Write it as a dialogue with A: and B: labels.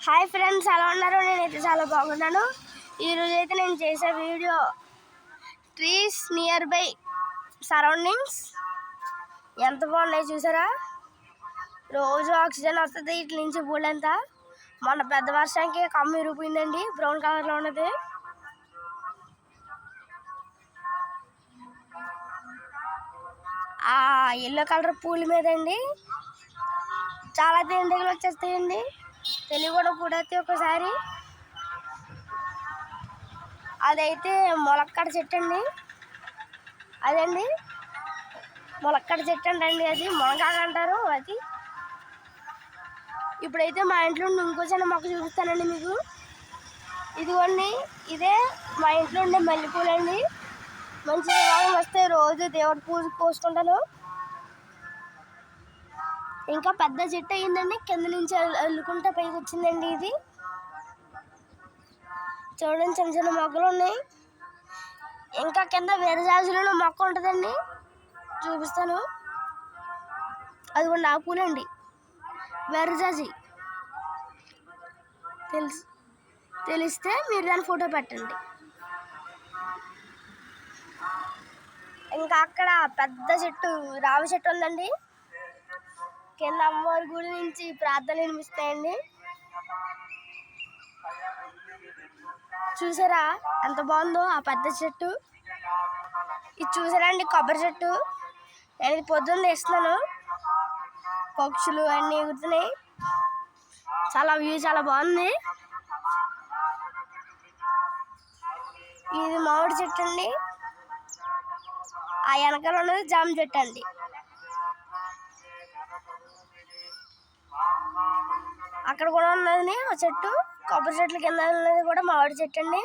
A: Hi friends, ఎలా ఉన్నారు? నేనైతే చాలా బాగున్నాను. ఈరోజు అయితే నేను చేసే video trees near by surroundings ఎంత బాగున్నాయి చూసారా. రోజు ఆక్సిజన్ వస్తుంది ఇట్ల నుంచి పూలంతా. మొన్న పెద్ద వర్షానికి కమ్మ ఇరిగిపోయిందండి, బ్రౌన్ కలర్లో ఉన్నది. ఆ ఎల్లో కలర్ పూల మీద అండి చాలా తేనెటీగలు వచ్చేస్తాయండి. తెలియకుండా పూడైతే ఒకసారి అదైతే మొలక్కడ చెట్టు అండి. అదండి మొలక్కడ చెట్టు అండి, అది మునగాకు అంటారు. అది ఇప్పుడైతే మా ఇంట్లో ఉండి ఇంకో చిన్న మొక్క చూపిస్తానండి మీకు. ఇదిగోండి, ఇదే మా ఇంట్లో ఉండే మల్లెపూలు అండి. మంచి రోగం వస్తే రోజు దేవుడి పూజ కోసుకుంటాను. ఇంకా పెద్ద చెట్టు అయ్యిందండి, కింద నుంచి అల్లుకుంటే పైకి వచ్చిందండి. ఇది చూడండి, చిన్న చిన్న మొక్కలు ఉన్నాయి. ఇంకా కింద విరజాజులలో మొక్క ఉంటుందండి, చూపిస్తాను. అది కూడా నా పూలండి, విరజాజి. తెలిస్తే మీరు దాని ఫోటో పెట్టండి. ఇంకా అక్కడ పెద్ద చెట్టు రావి చెట్టు ఉందండి. కింద అమ్మవారి గుడి నుంచి ప్రార్థనలు వినిపిస్తాయండి. చూసారా ఎంత బాగుందో ఆ పెద్ద చెట్టు. ఇది చూసారా అండి, కొబ్బరి చెట్టు. నేను ఇది పొద్దున్న తీస్తున్నాను. పక్షులు అన్నీ ఎగురుతున్నాయి. చాలా వ్యూ చాలా బాగుంది. ఇది మామిడి చెట్టు అండి. ఆ వెనకాల ఉన్నది జామ చెట్టు అండి. అక్కడ కూడా ఉన్నది ఆ చెట్టు. కొబ్బరి చెట్ల కింద ఉన్నది కూడా మామిడి చెట్టు అండి.